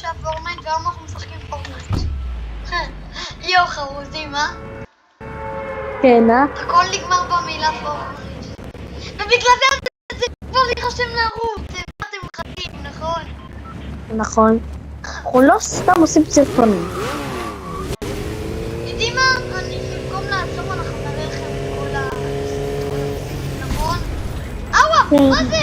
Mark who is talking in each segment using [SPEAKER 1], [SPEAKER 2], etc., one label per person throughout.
[SPEAKER 1] עכשיו פורטנייט והיום אנחנו משחקים פורטנייט. יו חרוזים, אה?
[SPEAKER 2] כן, אה?
[SPEAKER 1] הכל נגמר במילה פורטנייט. ובגלל זה כבר ייחשב לערוץ, אתם חדים, נכון?
[SPEAKER 2] נכון. אנחנו לא סתם עושים סרטונים.
[SPEAKER 1] יודעים מה? במקום לעצום אנחנו נראה לכם את כל נכון? אווה, מה זה?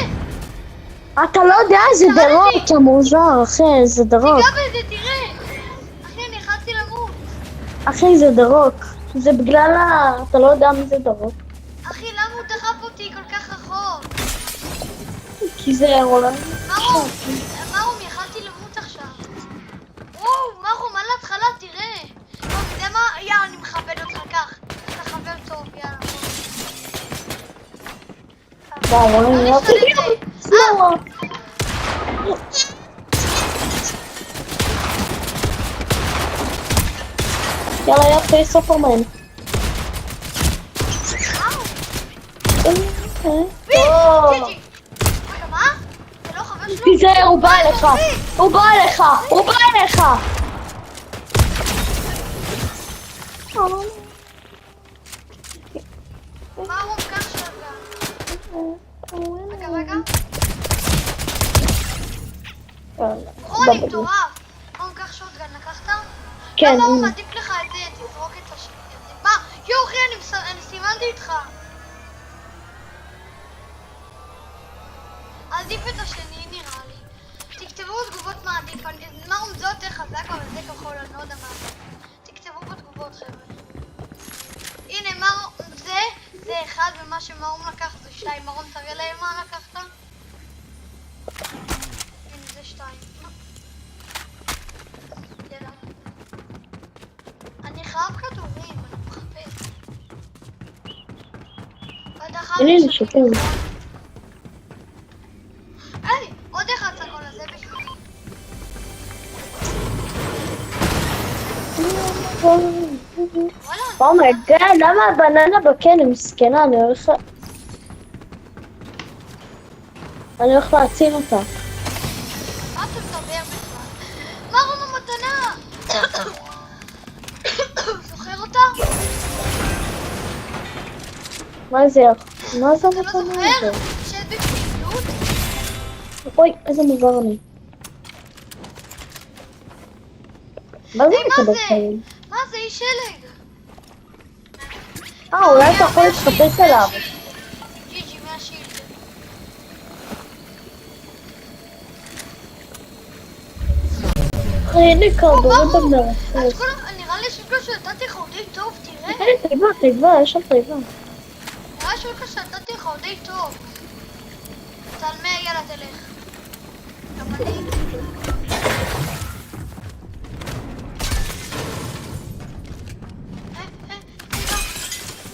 [SPEAKER 2] אתה לא יודע, זה דרות המוזר, אחי, זה דרוק.
[SPEAKER 1] תיגע בזה, תראה. אחי, אני יכלתי למות.
[SPEAKER 2] אחי, זה דרוק. זה בגלל אתה לא יודע מי זה דרוק.
[SPEAKER 1] אחי, למה הוא דחף אותי כל כך רחוק?
[SPEAKER 2] כי זה עולם.
[SPEAKER 1] מרום, יכלתי למות עכשיו. וואו, מרום, על ההתחלה, תראה. טוב, אתה יודע מה? יאללה, אני מכבד אותך כך. אתה חבר טוב, יאללה.
[SPEAKER 2] וואו, אני לא סלומה. יאללה, יפה, סופרמן. תיזהר, הוא בא אליך. הוא בא אליך. הוא בא אליך.
[SPEAKER 1] מרום, קח שוטגן. רגע. רוני, מטורף. מרום, קח שוטגן, לקחת?
[SPEAKER 2] כן.
[SPEAKER 1] לא, מרום, עדיף לך את זה, תזרוק את השני. מה? יו, אחי, אני סימנתי איתך. עדיף את השני, נראה לי. תכתבו בתגובות מה עדיף. מרום, זה יותר חזק, אבל זה כחול, אני לא יודע מה. תכתבו בתגובות, חבר'ה. הנה, מרום, זה אחד, ומה שמרום לקח זה 2. מרום, תראה להם מה לקחת? הנה, זה 2. יאללה. אני חייב כדורים, אני מחפש.
[SPEAKER 2] הנה, אני שוקר.
[SPEAKER 1] היי, עוד אחד סגול הזה בשבילי.
[SPEAKER 2] אומייגאד, למה הבננה בקן היא מסכנה? אני הולך להציל אותה.
[SPEAKER 1] מה אתה מדבר בכלל? מרום המתנה! זוכר אותה?
[SPEAKER 2] מה זה? מה זה
[SPEAKER 1] אתה לא
[SPEAKER 2] המתנה
[SPEAKER 1] זוכר?
[SPEAKER 2] הזה?
[SPEAKER 1] שאת בפעילות?
[SPEAKER 2] אוי, איזה מוזר אני. מה זה מקבל חיים?
[SPEAKER 1] מה זה? איש שלג.
[SPEAKER 2] אולי אתה יכול להשתפס עליו.
[SPEAKER 1] ג'יג'י, מהשילד.
[SPEAKER 2] הנה כדורים במרחב.
[SPEAKER 1] נראה לי שלך שנתתי לך די טוב, תראה.
[SPEAKER 2] תיבה, יש שם תיבה.
[SPEAKER 1] נראה שלך שנתתי לך די טוב. תעלמה, יאללה, תלך. גם אני.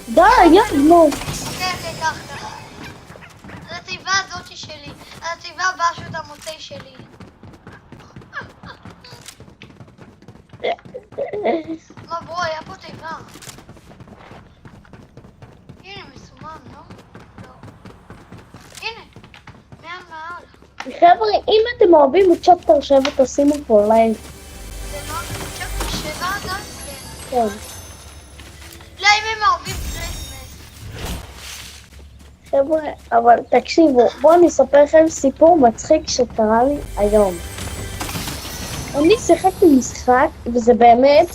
[SPEAKER 2] די, נו.
[SPEAKER 1] אוקיי, קח. על התיבה הזאת שלי. על התיבה הבאה שאתה מוצא שלי. מה בוא, היה פה תיבה. הנה, מסומן, לא? לא. הנה, מעל.
[SPEAKER 2] חבר'ה, אם אתם אוהבים את צ'פטר 7, תשימו פה לייק.
[SPEAKER 1] זה לא? צ'פטר 7 עדיין?
[SPEAKER 2] כן.
[SPEAKER 1] לא, אם הם אוהבים קריסמס.
[SPEAKER 2] חבר'ה, אבל תקשיבו, בואו אני אספר לכם סיפור מצחיק שקרה לי היום. אני שיחקתי משחק, וזה באמת,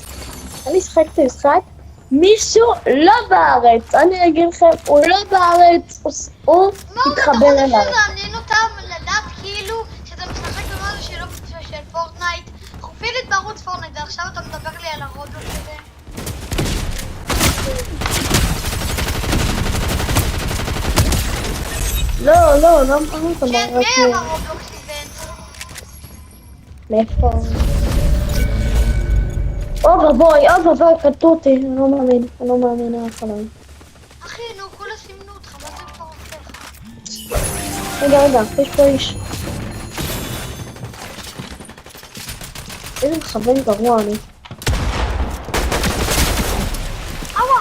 [SPEAKER 2] אני שיחקתי משחק, מישהו לא בארץ, אני אגיד לכם, הוא לא בארץ, הוא התחבר אליי.
[SPEAKER 1] מה, אתה חושב שזה אותם לדעת כאילו שאתה משחק במשהו שלא של פורטנייט? חופילית בערוץ פורטנייט, ועכשיו אתה מדבר לי על הרובלוקס הזה?
[SPEAKER 2] לא אמרנו את
[SPEAKER 1] כן, מי היה ברובלוקס איבנט?
[SPEAKER 2] מאיפה? אוי ואבוי, קטעו אותי, אני לא מאמין על החלום.
[SPEAKER 1] אחי, נו, כולה סימנו אותך, מה זה כבר הופך?
[SPEAKER 2] רגע, יש פה איש. איזה מכוון גרוע אני.
[SPEAKER 1] אווה!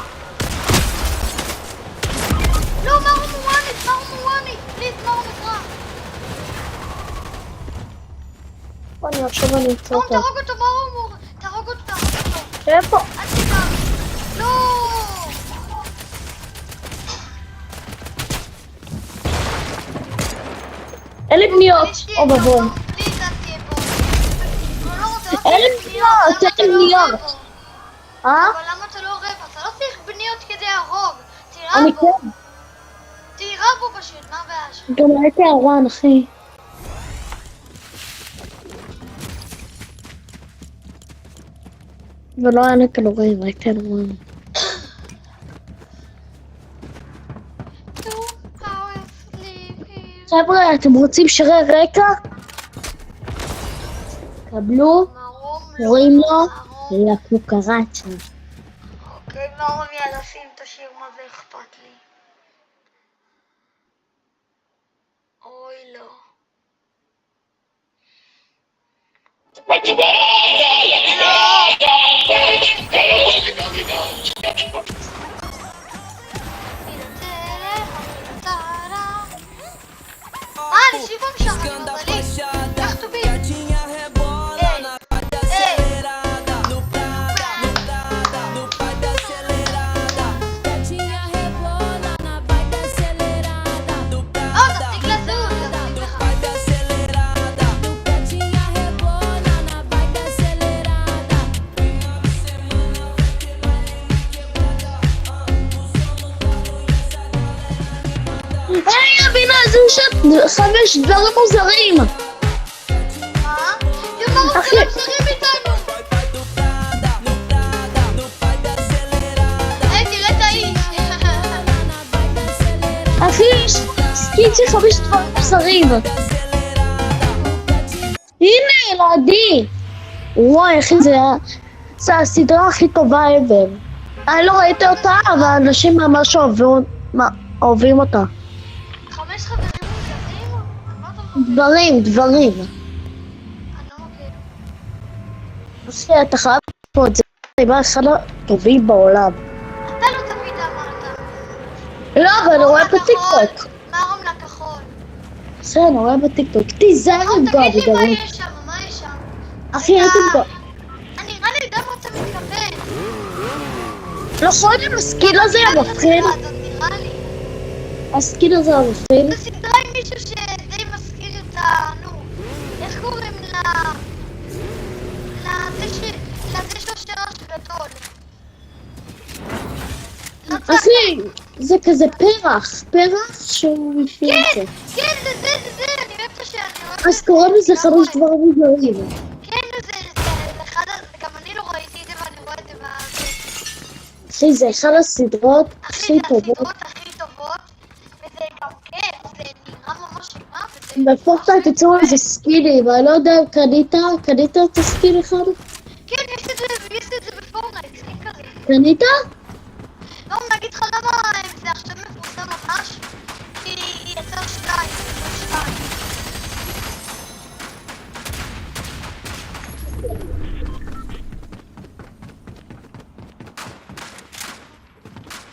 [SPEAKER 1] לא, מרום מוואנית, פליז, מרום עזרה.
[SPEAKER 2] עכשיו אני אמצא
[SPEAKER 1] מרום,
[SPEAKER 2] אותו.
[SPEAKER 1] תהרוג אותו, מרום, תהרוג אותו.
[SPEAKER 2] איפה?
[SPEAKER 1] אל תדאג. לא!
[SPEAKER 2] אין לי בניות. או בבון.
[SPEAKER 1] פליז, אל תהיה בו. לא רוצה, לא
[SPEAKER 2] אין לי
[SPEAKER 1] צריך
[SPEAKER 2] בניות,
[SPEAKER 1] למה אתה
[SPEAKER 2] אין
[SPEAKER 1] לא
[SPEAKER 2] בניות.
[SPEAKER 1] עורב בו? אבל למה אתה לא עורב? אתה לא צריך בניות כדי להרוג. תירה
[SPEAKER 2] אני
[SPEAKER 1] בו.
[SPEAKER 2] כן.
[SPEAKER 1] תירה בו פשוט, מה הבעיה שלך?
[SPEAKER 2] גם ראיתי ארואן, אחי. ולא היה לי כדורים, ראיתי ארואן.
[SPEAKER 1] 2 hours sleeping.
[SPEAKER 2] חבר'ה, אתם רוצים שירי רקע? קבלו,
[SPEAKER 1] מרום,
[SPEAKER 2] רואים לו,
[SPEAKER 1] מרום.
[SPEAKER 2] לקוקרצ'ה.
[SPEAKER 1] אוקיי, מרום, יאללה, שים את השיר, מה זה אכפת לי? אוי, לא. אני שיבום שם, אני מזלי. איך טובי?
[SPEAKER 3] Gatinha rebola na parte acelerada, no prada, no pai da acelerada.
[SPEAKER 4] Gatinha rebola na vibe acelerada.
[SPEAKER 3] No
[SPEAKER 1] לא,
[SPEAKER 3] prada,
[SPEAKER 1] תפסיק לזוז, תפסיק לך.
[SPEAKER 3] pai da acelerada.
[SPEAKER 4] Gatinha rebola na vibe acelerada.
[SPEAKER 2] היי, הבינה, זה שם 5 דברים מוזרים.
[SPEAKER 1] מה? מרום,
[SPEAKER 2] אחי.
[SPEAKER 1] כולם שרים איתנו.
[SPEAKER 3] No prada, no pai da acelerada.
[SPEAKER 1] היי, תראה את האיש.
[SPEAKER 2] אחי, יש סקין של 5 דברים מוזרים. הנה, ילדי. וואי, אחי, זה הסדרה הכי טובה ever. אני לא ראיתי אותה, אבל אנשים ממש אוהבים אותה.
[SPEAKER 1] 5 חברים מוזרים? מה אתה מדבר?
[SPEAKER 2] דברים.
[SPEAKER 1] אני לא מכיר.
[SPEAKER 2] אחי, אתה חייב פה את זה. זה אחד הטובים בעולם.
[SPEAKER 1] אתה לא תמיד אמרת.
[SPEAKER 2] לא, אבל אני רואה
[SPEAKER 1] לכחול.
[SPEAKER 2] בטיקטוק.
[SPEAKER 1] מרום לכחול.
[SPEAKER 2] בסדר, אני רואה בטיקטוק. תיזהר עם
[SPEAKER 1] תגיד לי מה
[SPEAKER 2] גבי.
[SPEAKER 1] יש שם, מה יש שם?
[SPEAKER 2] אחי, הייתי פה.
[SPEAKER 1] אני נראה לי יודע מה אתה מתכוון.
[SPEAKER 2] נכון, עם הסקין הזה המפחיד.
[SPEAKER 1] נראה לי.
[SPEAKER 2] הסקין הזה המפחיד.
[SPEAKER 1] זו סדרה עם מישהו שדי מזכיר את ה... נו, איך קוראים לזה שיש ראש גדול.
[SPEAKER 2] אחי, זה כזה פרח שהוא מפעיל את זה.
[SPEAKER 1] כן, זה, אני אוהבת שאני אוהבת.
[SPEAKER 2] אז קוראים לזה 5 דברים מוזרים.
[SPEAKER 1] כן, זה אחד, גם אני לא ראיתי את זה ואני רואה את זה
[SPEAKER 2] אחי, זה אחד הסדרות הכי
[SPEAKER 1] זה
[SPEAKER 2] טובות.
[SPEAKER 1] הסדרות הכי טובות, וזה גם כיף, זה נראה ממש נראה, וזה...
[SPEAKER 2] בפורטנייט יצאו איזה סקינים, אני לא יודע אם קנית את הסקין אחד?
[SPEAKER 1] כן, יש את זה בפורטנייט, סקין כזה.
[SPEAKER 2] קנית?
[SPEAKER 1] לא, נגיד לך למה זה עכשיו מפורסם ממש? כי יצא 2.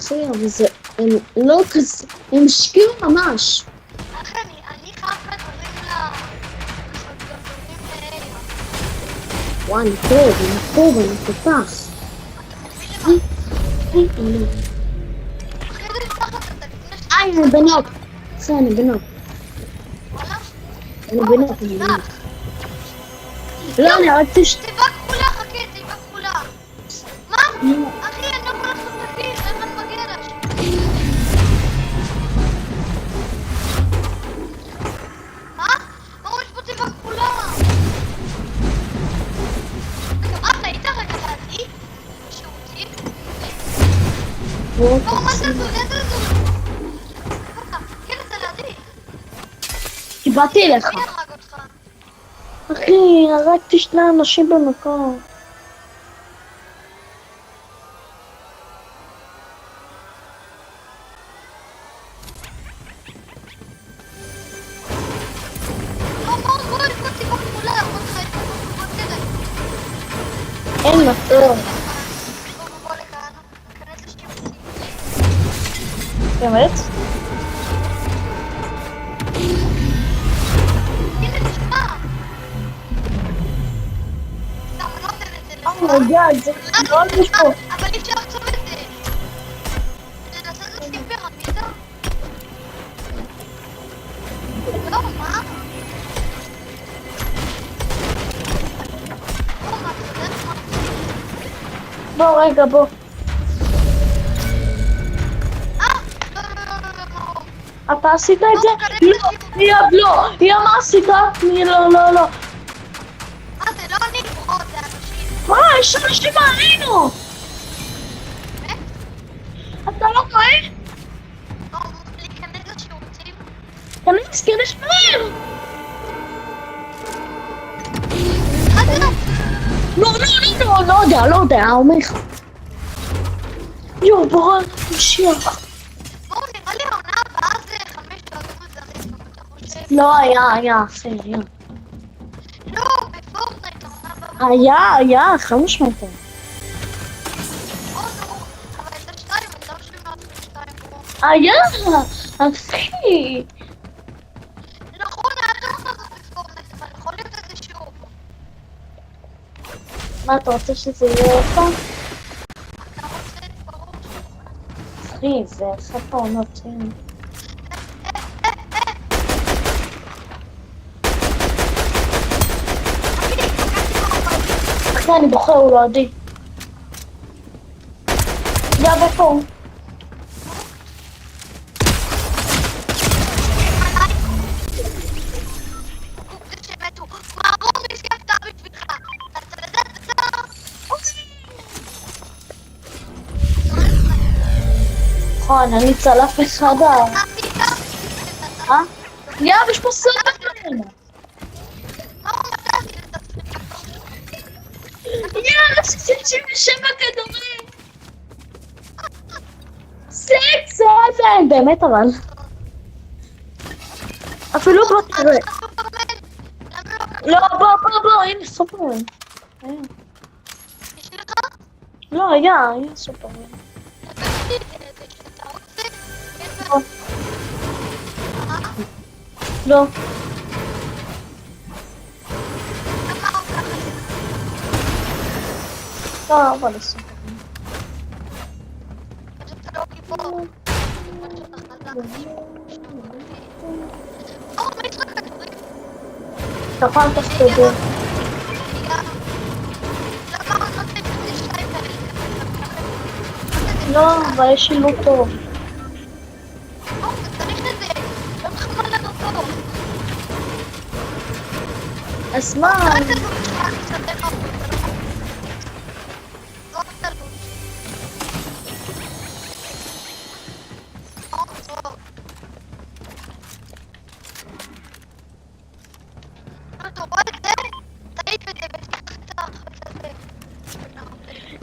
[SPEAKER 2] אחי, אבל זה, הם לא כזה, הם השקיעו ממש.
[SPEAKER 1] אחי, אני חייב דברים
[SPEAKER 2] וואי, אני טוב, אני פתח.
[SPEAKER 1] אחרי זה נפתח לך את הקטנה
[SPEAKER 2] אני בנוק. בסדר, אני בנוק.
[SPEAKER 1] וואלה?
[SPEAKER 2] אני בנוק. לא, אני רק
[SPEAKER 1] תיבה כחולה, חכה, תיבה כחולה. מה? אחי, אני לא יכול לעשות את הקיל, אין לך מגרש. מה? מה יש פה תיבה כחולה? רגע, מה, אתה היית רגע לידי? בשירותים? לא, מה זה זו? איזה זו? כן, אתה לידי.
[SPEAKER 2] באתי אליך.
[SPEAKER 1] מי הרג אותך?
[SPEAKER 2] אחי, הרגתי 2 אנשים במקום.
[SPEAKER 1] בוא, יש פה תיבה כחולה, בוא תחייב, בוא תראה.
[SPEAKER 2] אין מקום.
[SPEAKER 1] בוא לכאן, כנס לשירותים.
[SPEAKER 2] באמת?
[SPEAKER 1] הנה, תשמע.
[SPEAKER 2] אומייגאד, זה לא יש פה.
[SPEAKER 1] אבל אי אפשר לחשוב את זה. ננסה לשים פירמידה? לא, מה? לא, מה, אתה יודע מה?
[SPEAKER 2] בוא רגע, בוא.
[SPEAKER 1] לא, לא.
[SPEAKER 2] אתה עשית את זה? לא, ליאב לא. ליאב, מה עשית? לא.
[SPEAKER 1] זה לא אני, בוא, זה אנשים.
[SPEAKER 2] מה? יש אנשים מעלינו! אתה לא רואה?
[SPEAKER 1] לא, להיכנס לשירותים.
[SPEAKER 2] כנס מהר! לא יודע, אומר לך. יואו, בורא, משיח.
[SPEAKER 1] בואו, נראה לי העונה הבאה זה 5 דברים מוזרים, אתה חושב?
[SPEAKER 2] לא, היה, אחי, היה.
[SPEAKER 1] לא, בפורטנייט העונה הבאה.
[SPEAKER 2] היה, 500.
[SPEAKER 1] או נו, אבל את השתיים, אתה לא שלי מאוד בשתיים פה.
[SPEAKER 2] היה, אחי.
[SPEAKER 1] נכון, היה צריך לעשות בפורטנייט, אבל יכול להיות איזה שוב.
[SPEAKER 2] מה, אתה רוצה שזה יהיה עוד פעם?
[SPEAKER 1] אתה רוצה, ברור.
[SPEAKER 2] אחי, זה אחת העונות. אחי, אני בוחר, הוא לא עדי. יאב, איפה הוא?
[SPEAKER 1] זה שמתו, מערום יש לי הפתעה בשבילך.
[SPEAKER 2] נכון, אני צלף אחד יאב, יש פה סרט. יאללה, 67 כדורים. סקס, באמת אבל. אפילו בוא תראה. לא, בוא, הנה סופרמן.
[SPEAKER 1] יש לך?
[SPEAKER 2] לא, היה סופרמן. לא. לא, אבל סופרמן. נכון, תפתדו. לא, אבל יש שילוב טוב. אז מה?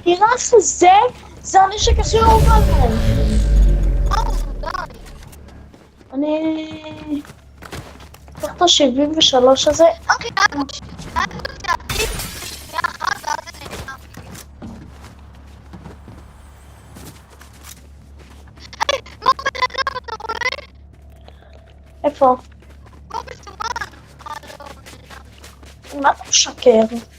[SPEAKER 2] נראה שזה הנשק הכי אהוב עליי. אני... צריך את ה-73 הזה.
[SPEAKER 1] אוקיי, אז לדעתי שנייה אחת ואז זה נעלם. היי, מה בן אדם אתה רואה?
[SPEAKER 2] איפה?
[SPEAKER 1] בוא מסומן. לא, נעלם.
[SPEAKER 2] מה אתה משקר?